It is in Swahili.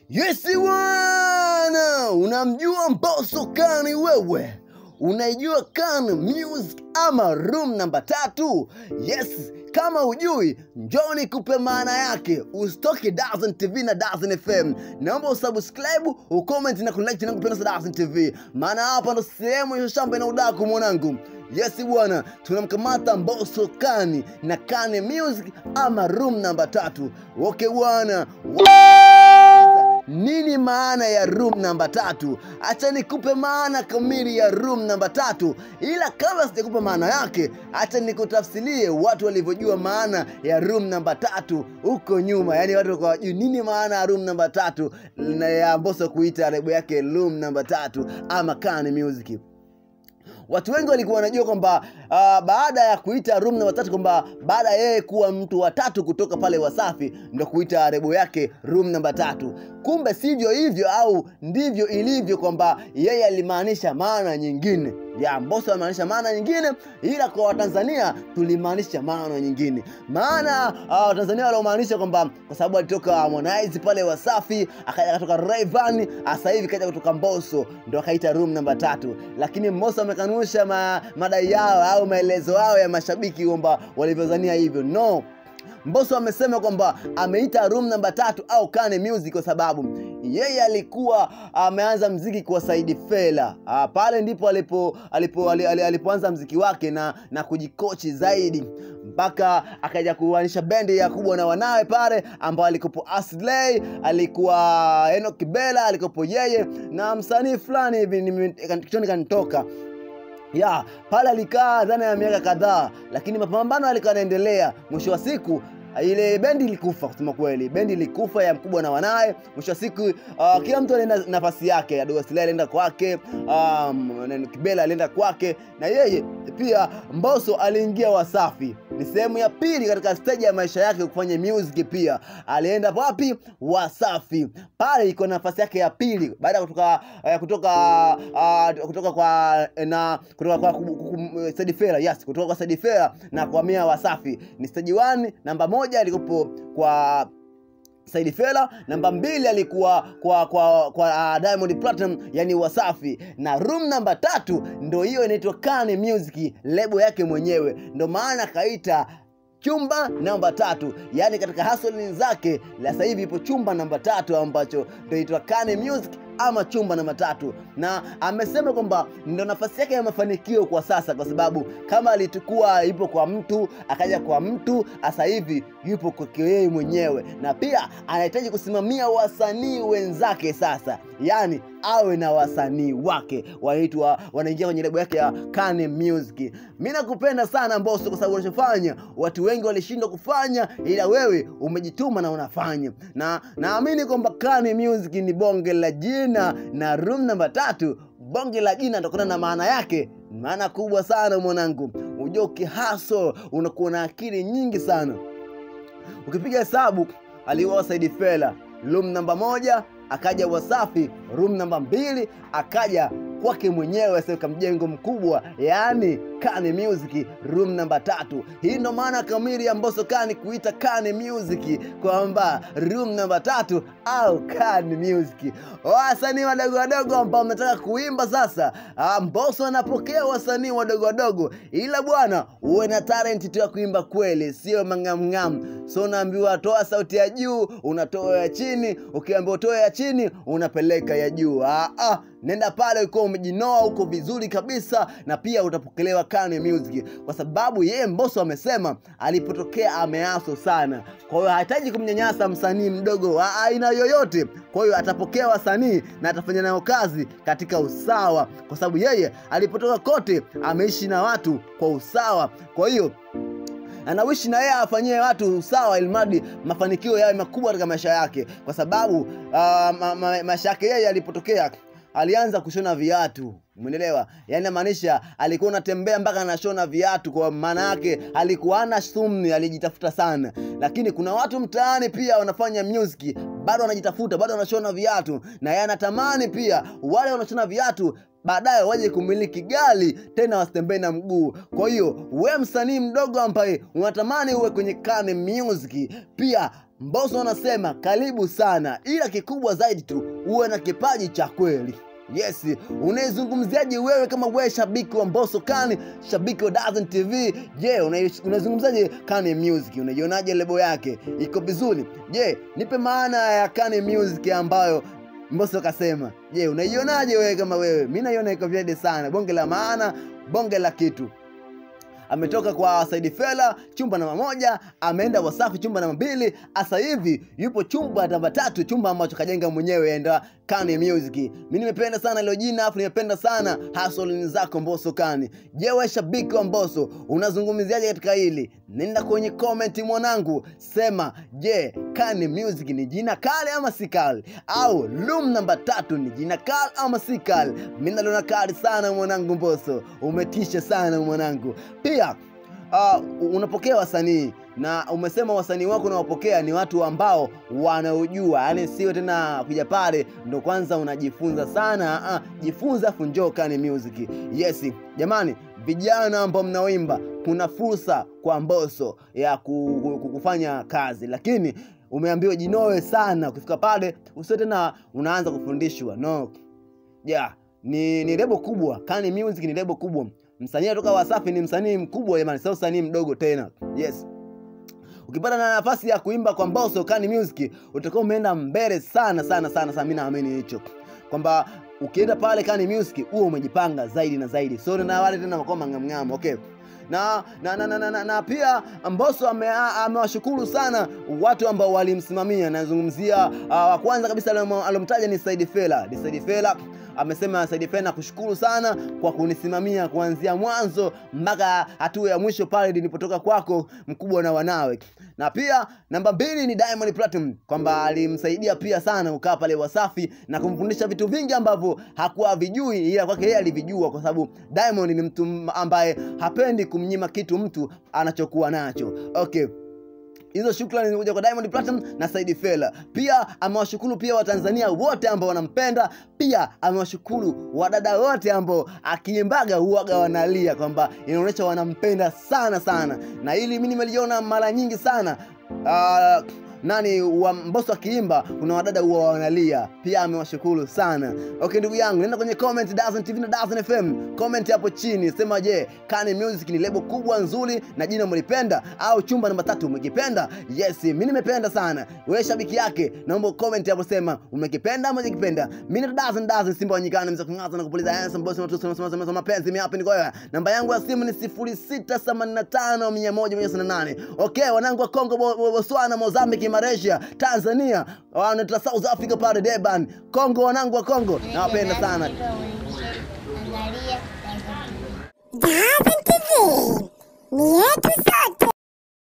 Yes wana, unamjua Mbosso Khan wewe? Unaijua Khan Music ama Room namba 3? Yes, kama hujui, njoo nikupe maana yake. Usitoke Dazen TV na Dazen FM. Naomba usubscribe, ucomment na kulike na kupenda Dazen TV. Maana hapa ndo sehemu ya shamba na udaku mwanangu. Yes bwana, tunamkamata Mbosso Khan na Khan Music ama Room namba 3. Okay bwana. Nini maana ya Room namba 3? Acha nikupe maana kamili ya Room namba 3. Ila kabla sijakupa maana yake, acha nikutafsirie watu walivyojua maana ya Room namba 3 huko nyuma. Yaani watu walikuwa wajui nini maana ya Room namba 3 na ya Mbosso kuita lebo yake Room namba 3 ama Khan Music. Watu wengi walikuwa wanajua kwamba baada ya kuita Room namba 3 kwamba baada yeye kuwa mtu wa 3 kutoka pale Wasafi ndio kuita lebo yake Room namba 3. Kumbe sivyo hivyo, au ndivyo ilivyo, kwamba yeye alimaanisha maana nyingine. Ya Mbosso alimaanisha maana nyingine, ila kwa Watanzania tulimaanisha maana nyingine. Maana Watanzania walomaanisha kwamba kwa sababu alitoka Harmonize pale Wasafi, akaja kutoka Rayvanny, sasa hivi kaja kutoka Mbosso, ndio akaita Room namba 3. Lakini Mbosso amekanusha madai yao au maelezo yao ya mashabiki kwamba walivyozania hivyo. No. Mbosso amesema kwamba ameita Room namba 3 au Khan Music kwa yeye alikuwa ameanza mziki kwa Said Fela. Pale ndipo alipoanza mziki wake na kujikochi zaidi, mpaka akaja kuanisha bendi ya Kubwa na Wanawe pale, ambao alikopo Aslay, alikuwa Enoch Bella, alikopo yeye na msanii fulani hivi kichoni kanitoka. Ya, pale alikaa dhana ya miaka kadhaa, lakini mapambano alikuwa yanaendelea. Mwisho wa siku ile bendi ilikufa. Kusema kweli, bendi ilikufa ya Kubwa na Wanawe. Mwisho wa siku kila mtu alienda nafasi yake. Aslay alienda kwake, Kibela alienda kwake, na yeye pia Mbosso aliingia Wasafi. Ni sehemu ya pili katika stage ya maisha yake kufanya music. Pia alienda wapi? Wasafi. Pale iko nafasi yake ya pili baada ya kutoka kwa Said Fela. Yes, kutoka kwa Said Fela na kuhamia Wasafi. Ni stage 1, namba 1 alikuwa kwa Said Fela, namba 2 alikuwa kwa Diamond Platinum, yani Wasafi, na Room namba 3 ndio hiyo inaitwa Khan Music, lebo yake mwenyewe. Ndio maana kaita chumba namba 3. Yani katika hustle zake sasa hivi ipo chumba namba 3 ambacho ndio inaitwa Khan Music ama chumba namba 3. Na amesema kwamba ndio nafasi yake ya mafanikio kwa sasa, kwa sababu kama alikuwa ipo kwa mtu akaja kwa mtu, sasa hivi yupo kwa yeye mwenyewe, na pia anahitaji kusimamia wasanii wenzake sasa. Yani awe na wasanii wake wanaingia kwenye lebo yake ya Khan Music. Mimi nakupenda sana Mbosso kwa sababu unachofanya watu wengi walishindwa kufanya, ila wewe umejituma na unafanya. Na naamini kwamba Khan Music ni bonge la jina, na Room namba 3 bonge la jina kutokana na maana yake. Maana kubwa sana mwanangu. Unajua ukihustle unakuwa na akili nyingi sana. Ukipiga hesabu, aliwa Said Fela Room namba 1, akaja Wasafi Room namba 2, akaja kwake mwenyewe sasa mjengo mkubwa, yani Khan Music Room namba 3. Hii ndo maana kamili ya Mbosso Khan kuita Khan Music kwamba Room namba 3 au Khan Music. Wasanii wadogo ambao mnataka kuimba sasa, Mbosso anapokea wasanii wadogo, ila bwana uwe na talent tu ya kuimba kweli, sio mangam. So unaambiwa toa sauti ya juu, unatoa ya chini, ukiambiwa toa ya chini unapeleka ya juu. Nenda pale uko umejinoa, uko vizuri kabisa, na pia utapokelewa Khan Music, kwa sababu yeye Mbosso amesema alipotokea ameaso sana. Kwa hiyo hahitaji kumnyanyasa msanii mdogo wa aina yoyote. Kwa hiyo atapokea wasanii na atafanya nao kazi katika usawa, kwa sababu yeye alipotoka kote ameishi na watu kwa usawa. Kwa hiyo anawishi na yeye afanyie watu usawa, ilmadi mafanikio yawe makubwa katika maisha yake, kwa sababu maisha yake yeye alipotokea alianza kushona viatu. Umeelewa? Yani maanisha alikuwa anatembea mpaka anashona viatu, kwa maana yake alikuwa ana sumni, alijitafuta sana. Lakini kuna watu mtaani pia wanafanya music, bado wanajitafuta, bado wanashona viatu, na yeye anatamani pia wale wanashona viatu baadaye waje kumiliki gari tena wasitembee na mguu. Kwa hiyo wewe msanii mdogo ambaye unatamani uwe kwenye Khan Music, pia Mbosso anasema karibu sana, ila kikubwa zaidi tu uwe na kipaji cha kweli. Yes, unaizungumziaje wewe kama wewe shabiki wa Mbosso Khan, shabiki wa Dazen TV? Je, unazungumzaje Khan Music? Unaionaje lebo yake? Iko vizuri? Je, nipe maana ya Khan Music ambayo Mbosso kasema. Je, unaionaje wewe kama wewe? Mimi naiona iko vyede sana. Bonge la maana, bonge la kitu. Ametoka kwa Said Fela chumba namba 1, ameenda Wasafi chumba namba 2, asa hivi yupo chumba namba 3, chumba ambacho kajenga mwenyewe enda Khan Music. Mimi nimependa sana hilo jina, afu nimependa sana hustle zako Mbosso Khan. Je, wewe shabiki wa Mbosso unazungumziaje katika hili? Nenda kwenye comment mwanangu, sema je, Khan Music ni jina kali ama si kali? Au Room namba 3 ni jina kali ama si kali? Mimi naliona kali sana mwanangu Mbosso. Umetisha sana mwanangu. Pia unapokea wasanii na umesema wasanii wako unawapokea ni watu ambao wanaojua, yani sio tena kuja pale ndo kwanza unajifunza sana. Jifunza afu njoo Khan Music. Yes jamani, vijana ambao mnaoimba, kuna fursa kwa Mbosso ya kufanya kazi, lakini umeambiwa jinoe sana. Ukifika pale usio tena unaanza kufundishwa. No. Ni lebo kubwa. Khan Music ni lebo kubwa. Msanii kutoka Wasafi ni msanii mkubwa jamani, sio msanii mdogo tena. Yes. Ukipata na nafasi ya kuimba kwa Mbosso Khan Music, utakuwa umeenda mbele sana sana sana sana. Mimi naamini hicho. Kwamba ukienda pale Khan Music uwe umejipanga zaidi na zaidi. Sio na wale tena wako mangamngamo. Okay. Na pia Mbosso amewashukuru sana watu ambao walimsimamia. Nazungumzia wa kwanza kabisa alomtaja ni Said Fela. Said Fela amesema Said Fela kushukuru sana kwa kunisimamia kuanzia mwanzo mpaka hatua ya mwisho pale nilipotoka kwako mkubwa na wanawe. Na pia namba 2 ni Diamond Platinum, kwamba alimsaidia pia sana kukaa pale Wasafi na kumfundisha vitu vingi ambavyo hakuwa vijui, ila kwake yeye alivijua, kwa sababu Diamond ni mtu ambaye hapendi kumnyima kitu mtu anachokuwa nacho. Okay. Hizo shukrani zinakuja kwa Diamond Platinum na Said Fela. Pia amewashukuru pia Watanzania wote ambao wanampenda. Pia amewashukuru wadada wote ambao akiimbaga huaga wanalia, kwamba inaonyesha wanampenda sana sana. Na hili mimi nimeliona mara nyingi sana. Wa Mbosso akiimba kuna wadada huwa wanalia. Pia amewashukuru sana. Okay ndugu yangu, nenda kwenye comment Dazen TV na Dazen FM. Comment hapo chini sema je, Khan Music ni lebo kubwa nzuri na jina mlipenda au chumba namba 3 umekipenda? Yes, mimi nimependa sana. Wewe shabiki yake, naomba comment hapo sema umekipenda ama hujapenda. Mimi ni Dazen Simba wa Nyikani, mza kungaza na kupuliza handsome Mbosso tunasema mapenzi. Mimi hapa niko wewe. Namba yangu ya simu ni 0685100108. Okay, wanangu wa Kongo, Botswana, Mozambique, Malaysia, Tanzania, wanaenda South Africa pale Durban, Kongo, wanangu wa Kongo, nawapenda sana. Dazen TV ni yetu.